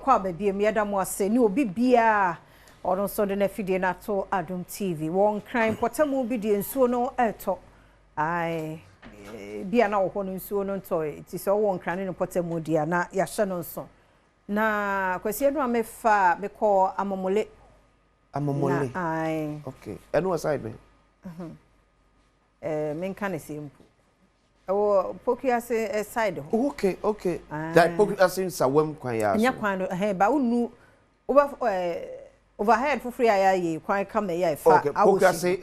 kwa baby me da mo ase ni obi bia ono so de na fidie na to Adom TV won kran potamu bi de nsuo no eto ai bia na wo ho no nsuo no nto ti so won kran no potamu dia na ya hye no nso na kwesi enu amefa me call amomole ai okay enu aside me men kan esempu oh pokiase side ho okay that pokiase sawem kwan ya so nya kwan no ba unu overhead for free aye kwan come ya fa pokiase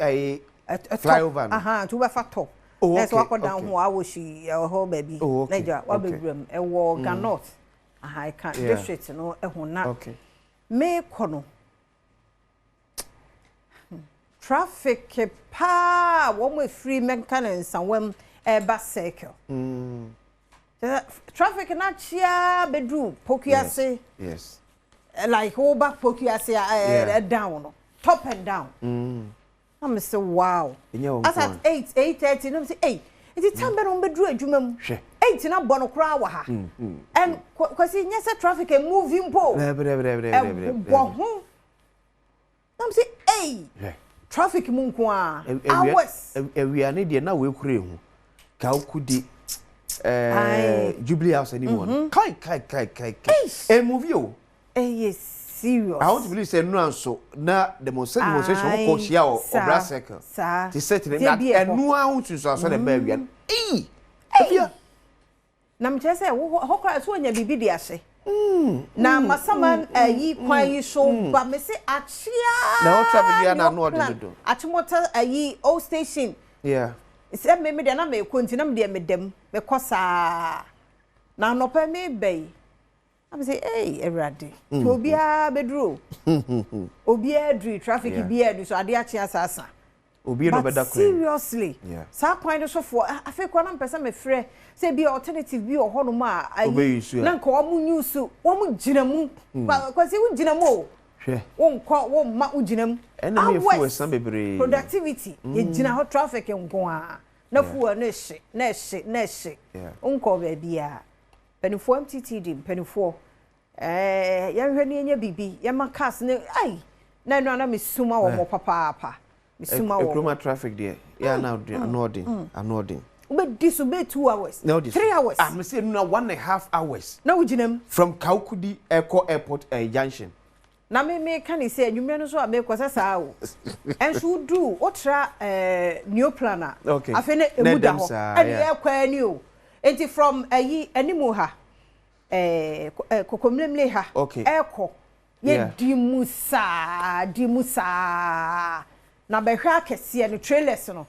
flyover to ba fa top let's walk down ho awoshi ho baby naija wa bebrem e wo ganot I can't district no ehuna okay me kono traffic pa wo mo free maintenance and bus circle traffic na chia bedru pokiase yes like whole back pokiase down no top and down I'm say wow as at 8:30 no say 8 it's time be no bedru adwuma mu 8 na bono kra wa ha and kwasi nyese traffic e moving po ho I'm say hey traffic mu nko a hours we are need na we kure hu ka ukudi Jubilee House anyone kai e movie o yes serious I want to believe say no so na demonstration ko shia o obra circle ti set that enu ahun tu so na ba wi afia na mche say ho kra so nya bibi di ase na masaman yi kwan yi so ba me say achia na o traffic ya na no do achimota yi old station yeah se me de na me continue me de me dem me kosa na no pa me bay am say hey everade to obia bedro obia dri traffic bia du so ade achia sasa obia no beda kwan seriously sa kwan so for afekwa na mpesa me frɛ say be alternative bi oho no ma na nka wo mu news wo mu ginamu kwase wo ginamu hwe wo ma wo ginamu enemy fu esan bebre productivity ye gina ho traffic nko a na fu na hye unko ba bia penifo MTTD penifo ya hwe ne nya bibi ya makas ne ai na no na mesuma wo mo papa mesuma wo ekroma traffic there ya now anoding but this will be 2 hours. No, 3 hours. I'm saying no 1.5 hours. No, Jinem. From Kaukudi Airport Junction. Na me can say you mean so make was sao. And should do ultra new planner. Okay. I feel emuda ho. And air kwa new. Enti from animu ha. Kokomlemle ha. Okay. Airco. Ye dimusa. Na behwa akese no trailers no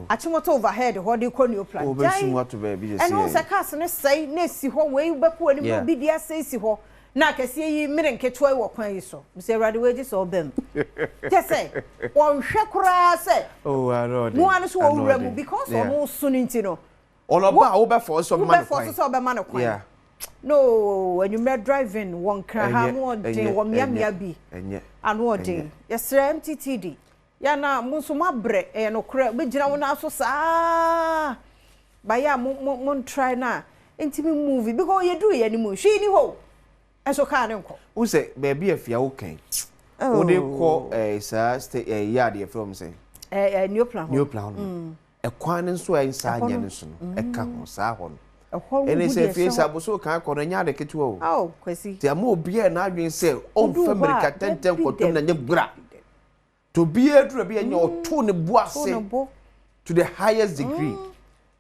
achimoto overhead ho de ko new plan obesumo to be just and also cars ne sai na si ho we bepo ani mo bi dia sai si ho na akese yi mirenke toy wo kwan yi so me say rade we ji so bem je say won hwe kura say arode mo anu so wo wura mu because o so nti no oloba wo be for so man kwan so be man kwan no when you me driving won kra ha mo de wo mia bi enye anu odin yesra MTTD ya na munso mabre no kra be gina wo na so saa ba ya mo try na intimi movie because you do ye ni mo hwe ni ho eso ka ne nko wo say baby afia wo kan wo de ko sa stay yard ye from say new plan e kwan nso en sa anya ne so no e ka ho sa ho no ene se fie sa bo so kan ko no nya de ketu o kwesi ti ama obi e na adwen say on family tentem kotom na nya bra to be a to be your tone boase to the highest degree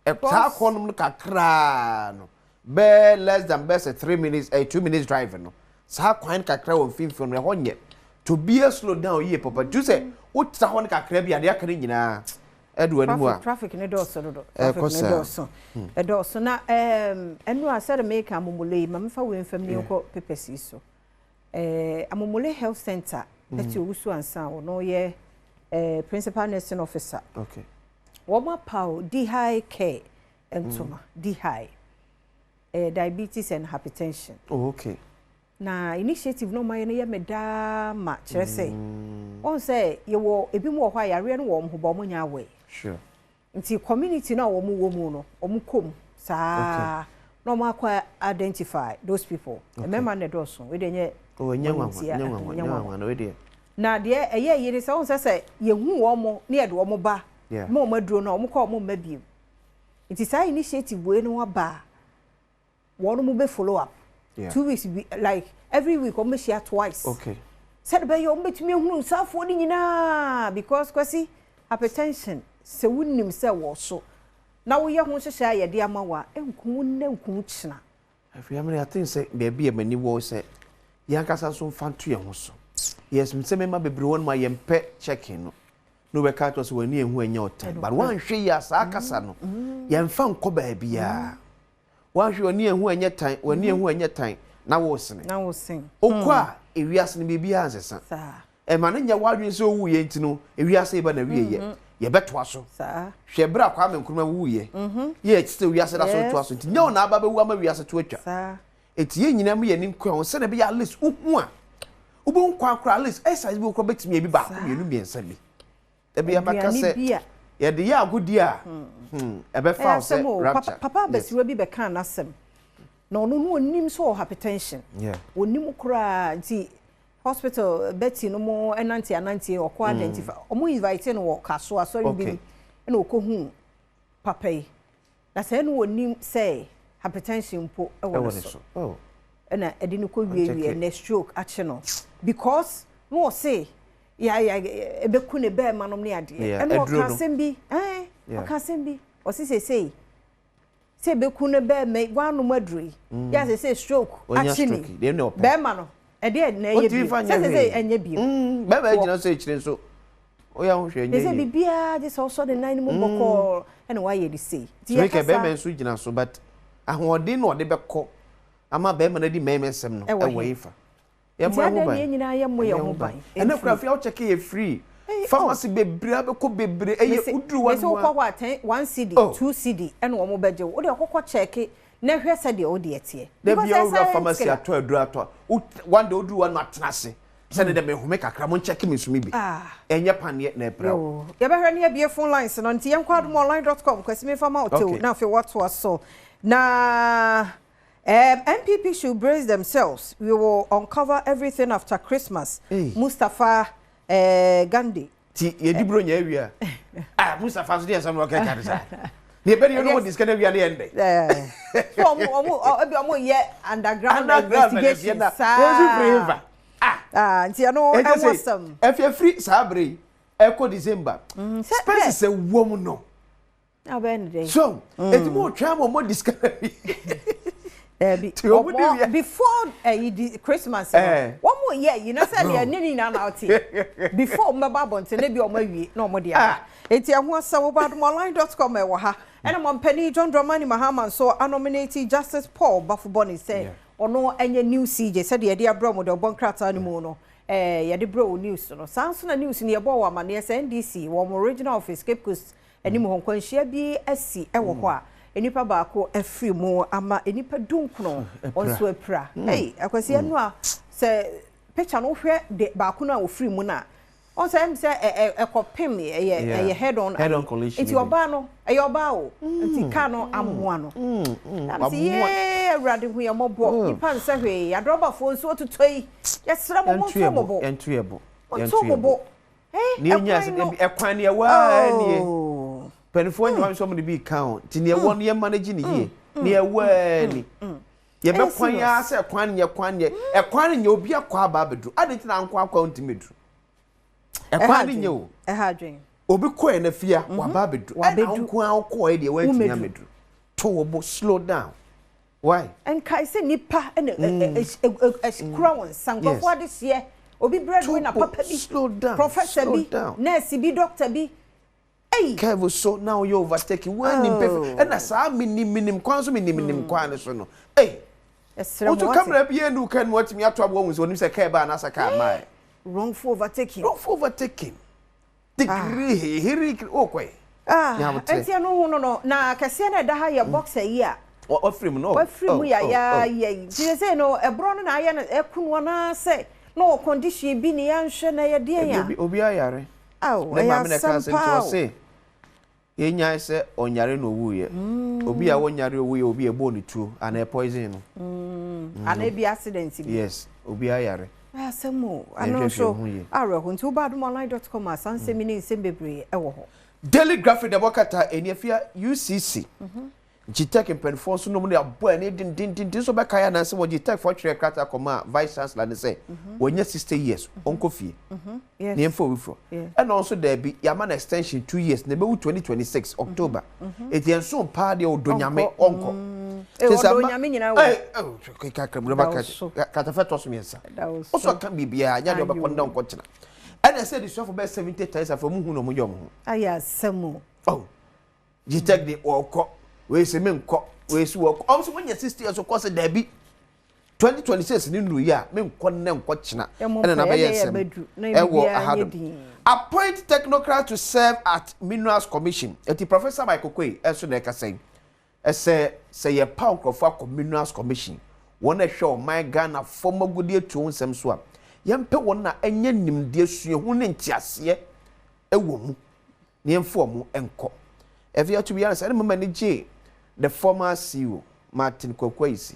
a talk on kakra no be less than best 3 minutes 2 minutes driving no sa kwan kakra won finfin no honye to be a slow down ye papa do say what sa hon kakra bi ade akare nyina edu animu a traffic ne do so do traffic ne do so e do so na enu asere make amomole ma mfa we mfam ni ko pepesi so amomole health center eti owusu ansa wo no ye principal nursing officer okay woma pau di high care entoma di high diabetes and hypertension okay na initiative no ma ye meda ma kire say on say ye wo ebi mu wo hwa yare no wo mhobo mo nya we sure nti community na wo mu no wo mu kom saa no more identify those people. Remember the doors. We didn't. Oh, young one, we did. Now, dear, a year is also say, you who near the woman bar. More madro, no more call more maybe. It is our initiative when no bar. One move follow up. 2 weeks, like every week, almost share twice. Okay. Said by your mate me who self warning because quasi hypertension, so wouldn't himself also. Now we are going to say, a dear Mawa, and couldn't coachna. If you have any, I think, say, baby, a many was said, Yankas are so fun to you also. Yes, Mr. Member be brown my pet checking. No record was when near when your time, but one she as Akasano. Yan found Cobabia. Once you are near when your time, when near when your time, now was sing. Oh, qua, if we ask me, be answer, sir. And man in your wild so we ain't to know if we are saving a year. You bet was so, sir. She brought Kwame Kuma woo ye. Yet still we are said us to no, now, Baba woman we are a twitcher, sir. It's yen, you know me and in crown, send a be at least one. Ubon kwa list, as I will come back to me back, you be and send me. There be a macassette. Yeah, the year good year. A bit fast, Papa, but you will be back can ask them. No, name so hypertension. Yeah, when you cry, see hospital, Betty no more, and 90 or quite identify. Or more inviting or castle, sorry, be no cohum, Papa. That's anyone name say hypertension. Oh. And I didn't call you a stroke action because more say, yeah, be couldn't bear man on the idea. And what can be, what can be, or say, be couldn't bear make one madry. Yes, they say stroke, actually, they know bear man. I did, nay, say, and ye be. Baby, say, so. Oh, yeah, they say, be this also the 9 more call, and why you say. Make a bear sweet so, but I want dinner or the back call. Ama be man di meme sem no away fa ye mo mobile and na kura fi o check e free pharmacy bebre abeko bebre eye uduru wan so kwa 1 cd 2 cd and wo mo beje wo de kokko check na hwe se de o de etie because the pharmacy ato aduru ato one de uduru wan atenase se de me home kakra mo check me sumi bi enye pane na ebra ye be hwe ne bie phone lines no nti ye nkwa adomonline.com kwasi me fama hotel na fe what was so na MPP should brace themselves. We will uncover everything after Christmas. Mustafa Gandhi. Ye di bro nya ewia. Mustafa so dey some rocket carrier. They better you know what this kind of we are the end. So omo ye underground investigation. Nti you know I want some. If you free Sabre, Echo December. Space is a woman no. So, it's more charm more discovery. Before Christmas, one more year, you know, say you're nearly out here. Before my babon, to maybe on my way, no more dear. It's a one so about Badwam.com, and I'm on Penny John Dramani Mahama, so I nominated Justice Paul Buffalo Bonnie say, or no any new CJ said the idea Bromo the Boncrat anymore. Yeah, the bro news, no Samson news in your Badwam and yes, NDC, one original office, Cape Coast, and Nimo Hong share be SC, Ewa. Enipa baako afri mo ama enipa dunkno onso apra hey akwasi anu a se picture no hwe de baako na ofri mu na on say se ekopem ye head on collision enti oba no oba o enti ka no amoa no nti ye awrade hu ye mobo nipa nse hwe ya droba fo nso otutoi ye sra mo mobo entuebo hey ni nya se ekwan ne wa nie penfo nyam so mo be count ti ne won ye manage ni ye ne wani ye be kwan ya se kwan nye obi akwa aba bedu adenti na nkwa akwa ntimedu kwan nye o hadwen obi ko na fia wa ba bedu na nkwa akwa e de wantumi amedu to obo slow down why and kai se nipa e crown sankofo this year obi breadwinner na papa bi professor bi nurse bi doctor bi Kevo so now you overtaking one in perfect and that's how minim kwan so minim kwan so no hey o to camera bi enu kan what me ato abo so nim say kai ba na saka mai wrongful overtaking degree hiri o kwai enti anu no na kase na da ha ye boxer yi a o frame no o frame ya ti say no ebro no na ya na ekunu na say no condition bi ni ya nhwe na ye de ya obi ayare oh ya say Yenya say onyare no wuye. Obi a wonyare wuye obi ebo ne tuo and a poison no. And be accident. Yes, obi ayare. Asemo. Ano so. Are ho nti badwamonline.com asanse mi ni nsembebere ewo ho. Daily graphic de bokata enifia UCC. Gtech impenfo so no mo abo ani din so be kaya na se wo Gtech for three krata koma vice chancellor ne say wonya 60 years onko fie. Yes. Ne mfo wifro. And also there be yaman extension 2 years ne be 2026 October. Etienso pa de odonyame onko. Odonyame nyina wo. Kakra ba kata feto so miensa. Oso kan bibia nya de obekonda onko tena. And I said the show for about 70 times for mu hu no mo yom ho. Aya semu. Oh. Gtech de okọ we se me nkọ we su okọ. Om so when your 60 years okọ se there be 2026 ni nu ya me nkọ ne nkọ china. And na be yesem. Ewo Adom. Appoint technocrat to serve at Minerals Commission. Eti Professor Michael Kwei eso na ka say. Say ye pa nkofo akọ Minerals Commission. Won na hwe o man Ghana former godie tuon sem so a. Yempe won na enya nimde sue hu ne ntiase ewo mu. Ne yemfo mu enko. If you have to be honest, I remember the former CEO, Martin Kwekwaisi.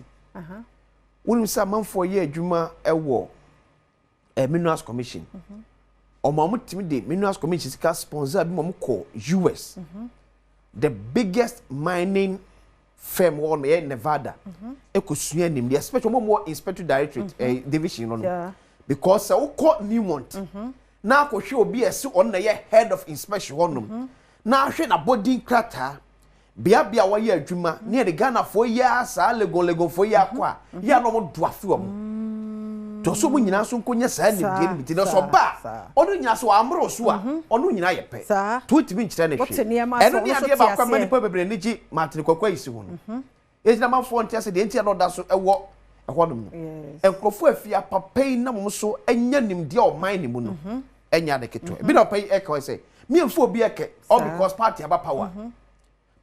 When we saw man for a year, Juma, a war, a Minerals Commission. Or Mamma Timide, Minerals Commission is sponsored Momco, US. The biggest mining firm on in Nevada. Ecosuan him, the especially more inspector directorate, division on because so called Newmont. Now, could show be a suit on the head of inspection on them. Now, she na body crata. Bia wa ye adwuma near the Ghana for years, lego for ya kwa. Ya no mo dwafo. To so mu nyina so nkonya saa ne die bi no so ba. Onu nyina so amro so a, onu nyina ye pe. To timi nkyere na hwe. Eno ne ade ba kwa mani pa bebre ne gi Martin Kwakwa isi ho no. Ejina manfo ntia se de ntia no da so ewo ehodom no. Enkrofo afia papai na mo so enya nimde o man ne mu no. Enya de keto. Bi na papai e ka say me mfo obi eke all because party aba power.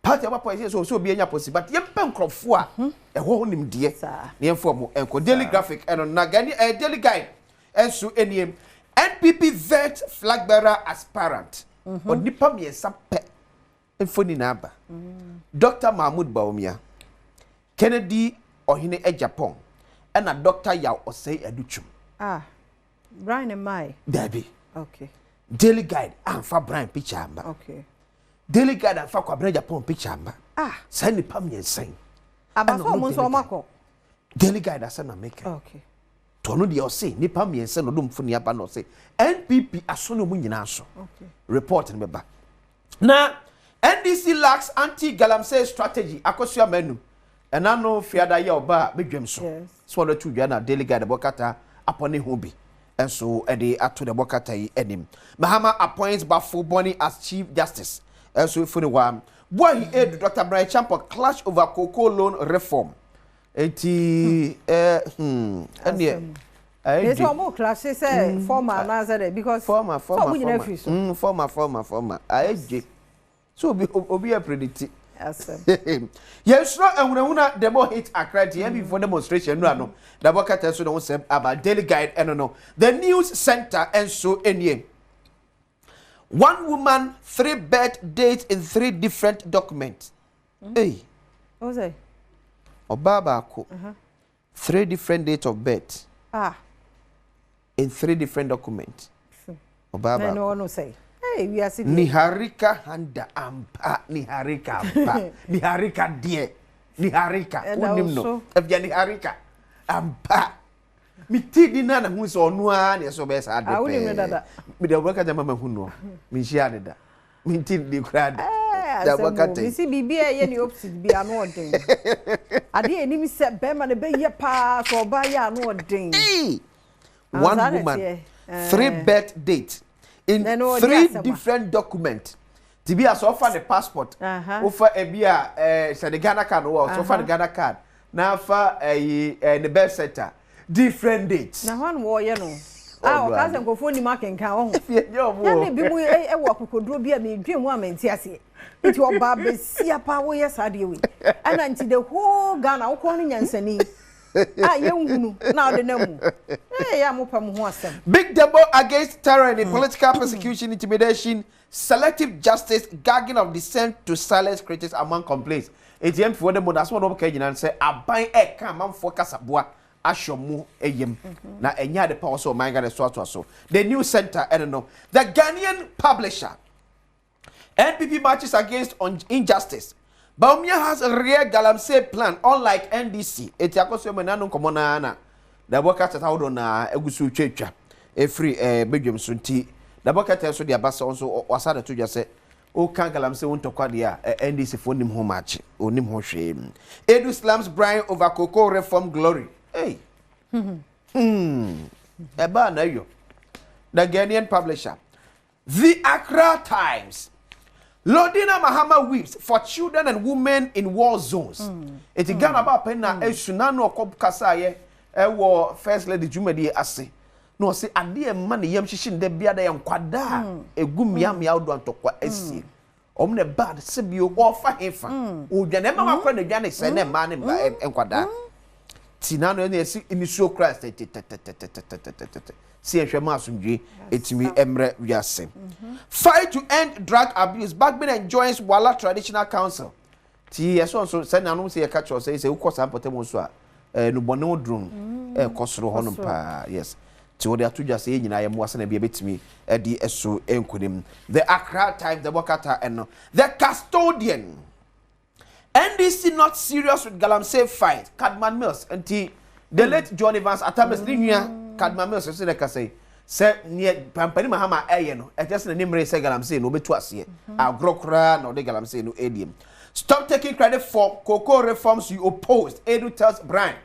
Party aba power so obi enya possible but yempe nkrofo a eho honim de ne mfo mo enko daily graphic eno na gani daily guide enso eniem NPP vet flag bearer aspirant onipa miensa pe enfo ni na aba Dr. Mahmoud Bawumia Kennedy ohine e Japan ena Dr. Yaw Osei Aduchum Brian and Mai Debbie okay daily guide amfa Brian picture amba okay daily guide amfa Kwabena Japan picture amba say ni pam yensan abaso mo so mako daily guide asana make okay to no de o say ni pam yensan no dum funi aba no say NPP asono mu nyina so okay report ni beba na NDC lacks anti-galamsey strategy akosua manu ena no fiada ye oba bedwem so so no tu dwa na daily guide bokata apone ho bi and so ede ato the bokata enim Mahama appoints Bafo Boni as Chief Justice and so funny one boy he aid Dr. Brian Champo clash over cocoa loan reform eti and yeah it's more clash say former Nazare because former I so obi a predict yes no enwuna the more hit accredited here before demonstration no the bokata so no say about daily guide no the news center and so enie 1 woman 3 birth dates in 3 different documents hey what say obaba ko 3 different dates of birth in 3 different documents obaba no say we are sitting Niharika handa ampa Niharika ampa Niharika die Niharika unim no ebia Niharika ampa mitidi na na hu so no a ne so be sa ade pe mi de baka jama hu no mi shia de da mitidi krad da baka te mi si bibia ye ni opposite bia no odin ade enim se be ma ne be ye pa so ba ya no odin 1 woman 3 birth dates in 3 different documents. To be as offer the passport, offer a beer, say the Ghana card, or offer the Ghana card. Now for the birth center, different dates. Now one war, you know. Cousin go for the marking count. Yeah, be we a walk could do be a dream woman, Tiasi. It was Babby, see a power, yes, I do. And until the whole Ghana, calling and sending. Yehunu na ode na mu. Ya mo pa mo ho asem. Big debate against terror and political persecution, intimidation, selective justice, gagging of dissent to silence critics among complaints. ATM for the that's what okay and say aban e kan man for kasaboa ashomu eyem na enya the power so my God so the new center I don't know the Ghanaian publisher NPP marches against injustice. Baumia has a real galamsey plan unlike NDC. Etiakoso menano komona na the workers at how na egusu checha e free Badwam sunti the workers so dia basa also wasada to just say o kan galamsey won tokwa dia NDC for nim ho match onim ho hwe Edu slams Brian over cocoa reform glory. Hey. Eba na yo. The Ghanaian publisher. The Accra Times. Lodina Mahama weeps for children and women in war zones. It began about penna esunano okobkasaye wo first lady Jumadi ase. No say ade man yam hihim de bia da yam kwada egum yam ya do antokwa esi. Omne bad sebio ofa hefa. Odwane ma makwa na dwane se na ma ne enkwada. Tinano ne esi inisuo Christ see asumdwe etimi emre wiase. Fight to end drug abuse. Backbone enjoins Wala Traditional Council. Ti yeso so say nanu say catch us say ukosa ampotemo so a no bone odrum kosoro hono pa yes. Ti wo de atoja say nyina ye mo ase na bia betimi edi eso enkunim. The Accra Times, the Wakata and the Custodian. NDC not serious with Galamsey fight. Cadman Mills until the late John Evans Atamis Linia Cadman Mills say like say near Pampani Mahama Ayeno. I just the name say Galamsey no betu ase. Agrokra no de Galamsey no ADM. Stop taking credit for cocoa reforms you opposed. Edu tells Brian.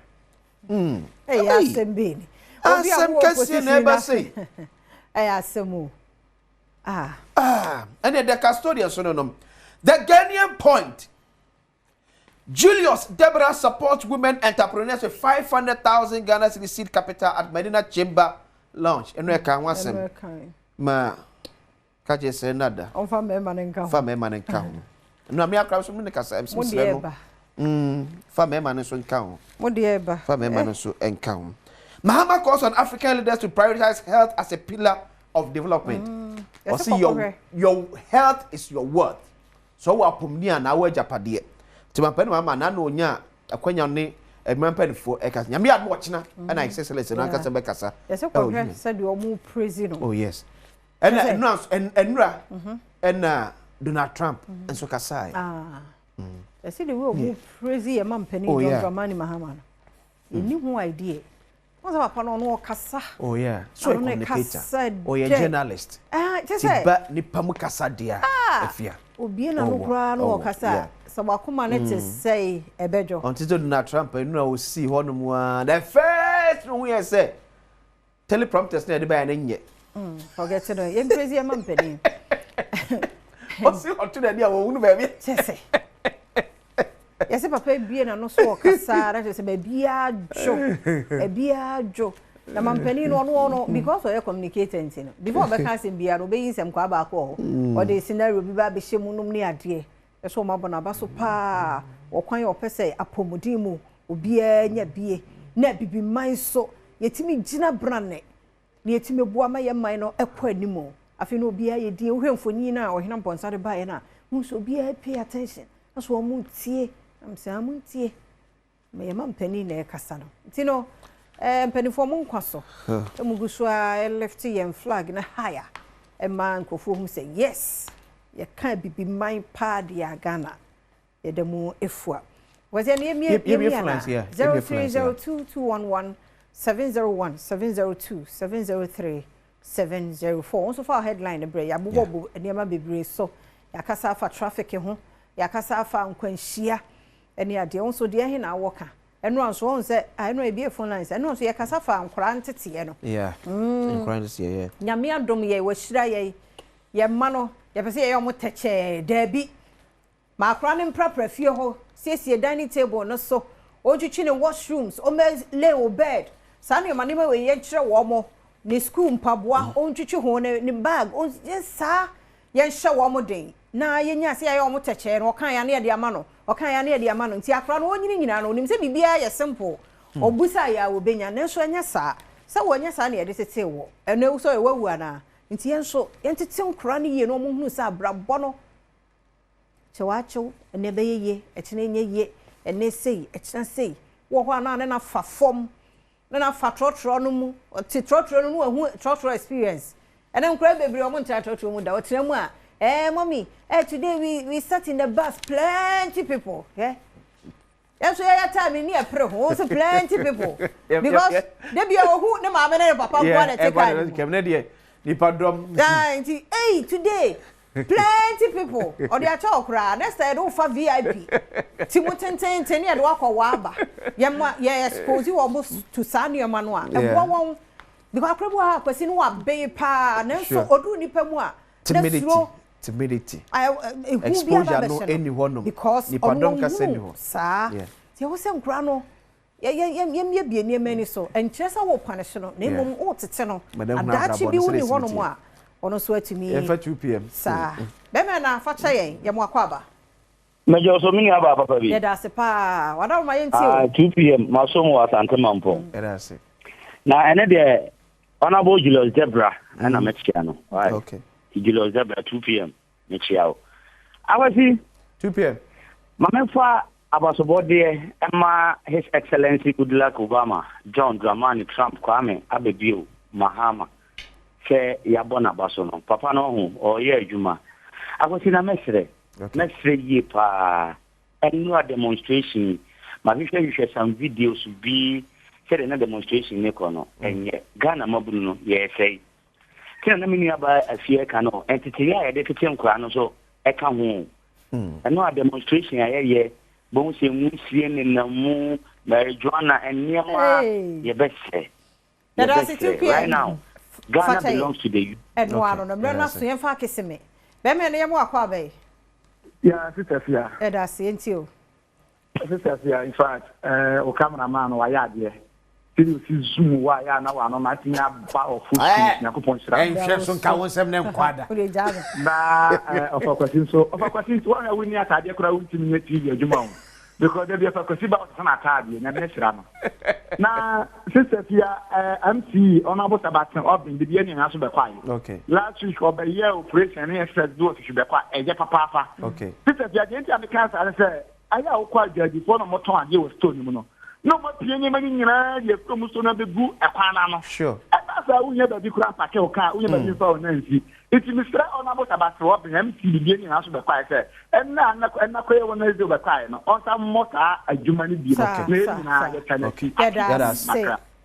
Hey, Asembini. Asem kesi never say. Hey, Asemu. And the Custodian so no. The Ghanaian point. Julius Deborah supports women entrepreneurs with 500,000 Ghana cedi seed capital at Medina Chamber launch. Eno eka wasem. Ma kaje se nada. On fa me manenka. Fa me manenka. No me akra so me kasa em so no. Fa me manen so nka ho. Mo de eba. Fa me manen so enka ho. Mahama calls on African leaders to prioritize health as a pillar of development. Or see your health is your worth. So wa pomni ana wa japade. Timapen mama na no nya akwanya ne emampen fo ekasa nyame adu ochina na excellence na kasa be kasa yes okwe said you mu praise no oh yes enra Donald Trump enso kasa yes the way mu praise e mampani John Dramani Mahama eni hu idea what's about no kasa oh yeah so communicator oh yeah journalist tiba nipa mu kasa dia efia obi na no kra no kasa so wakuma let say ebejo until Donald Trump you know see hono mu the first one we say teleprompters na de ba na nye forget it em crazy am mpeni o see hoto na dia wo unu ba bi sese yesi papa bie na no so kasa that say be ajo na mampeni no because of your communicating thing before be can say bia no be yin sem kwa ba ko o de scenario bi ba be shemu num ni ade eso mabona baso pa okwan opese apomodin mu obia nya bie na bibi man so yetimi gina brane na yetimi bua ma ye man no ekwa animo afi no obia ye die ohwemfoni na ohena bonsare bae na muso obia pay attention aso omu tie am say amu tie me ye mampani na ekasa no ntino mpanifo mu nkwaso emuguso a left ye flag na higher e man kofo hu say yes ye can be my pad ya Ghana ye demu efua was ye me 0302211701 702 703 704 also for headline bre ya bobo eniema bebre so ya kasa fa traffic ho ya kasa fa nkwanhia ene ade also de he na woka eno anso on se eno e be phone lines eno so ya kasa fa nkora ntete no nkora ntete ye nyame adom ye wahira ye mano ya pese ye omo teche dabi ma akra ne mprapra fie ho siesie dining table no so ojuchi ne washrooms o me lay o bed sane ma ne ma we ye kire wo mo ne school mpaboa onjuchi ho ne bag on sa ye hye wo mo den na ye nya se ye omo teche no kan ya ne de ama no okan ya ne de ama no nti akra no onyini nyina no nim se bibia ye simple obusa ya obenya ne so anya saa se wonya saa na ye de tete wo eno so ye wawu ana nti yenso yentete nkura ne ye no mo hunu sa brabbo no chewacho ene be ye etene nye ye ene sei etena sei wo ho ana na fa fom na fa trotro no mu ti trotro no mu ahu trotro experience ene nkura bebre o mo ntra trotro mu da otena mu a mommy today we sat in the bus plenty people yes so ya time ni e pre ho so plenty people because they be who na mama na papa go na take am kemne de ni padom hey today plenty people or they are talk ra next time do for VIP ti mo tenten e de wakwa aba ye expose you almost to sanu manu a e won because akrabo ha kwasi no wa be pa na so odu nipa mu a timidity exposure no anyone no because nipadom ka send ho sa ti wo sem kura no ye bie ni mani so enchesa wo punish no na emom o tete no adachi bi woni ho no mu a ono so atimi e fa 2 pm sa be me na fa cha yen ye mo akwaba mejo so mini aba papa bi ye da se pa wada ma yen ti o 2 pm ma so mo asante mampo era se na ene de honorable Julius Debra na mechia no okay Julius Debra 2 pm mechia o awasi 2 pm mamefa abasobode ema His Excellency Goodluck Obama John Dramani Trump Kwame Abebio Mahama se yabona baso no papa no hu o ye adwuma akwasi na mesre ye pa enu demonstration ma fi hwehwe some videos bi se na demonstration ne kono enye Ghana mabunu no ye sei kina na mini aba afie ka no entity ya ye de tete nkwa no so e ka ho enu demonstration ya ye bon se mu sie ne na mu marijuana eniema ye bese right now Ghana belongs to the youth. And one no na so yen fa keseme be me no ye mo akwa be yeah sister ya that's enti o sister ya in fact o cameraman wa ya de ti zoom wa ya na wa no na tinya ba of food na ko ponchira so nka wonsem ne nkwada o de jaga na of kwasin so wa wini atade kura wunti ni TV adwuma because they be for consider na atade na be shira no na sister ya MC honorable Sabatin Obin the be na so be kwai okay last week over year operation express do to be kwai eje papa okay sister ya dey enti am cancer say aya o kwa jadi for no moton ade o stone mu no no mo pienye mani nyina ye from so na begu ekwana no sure asa unye ba bi kura pake o ka unye ba bi fa o nansi it mistra honorable Sabatin Obin MC the be na so be kwai say enna ko ye wona ezo be kwai no on sa mota adwuma ni bi na ye kanaki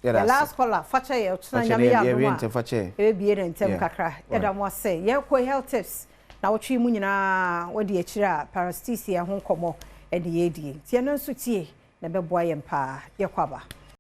the last caller facha ye otuna nyame ya no ente facha e bie ne ntem kakra ye da mo say ye ko health tips na wo twi mu nyina wo de akira paresthesia ho komo e de ye die tie no nso tie na be boa ye mpa ye kwaba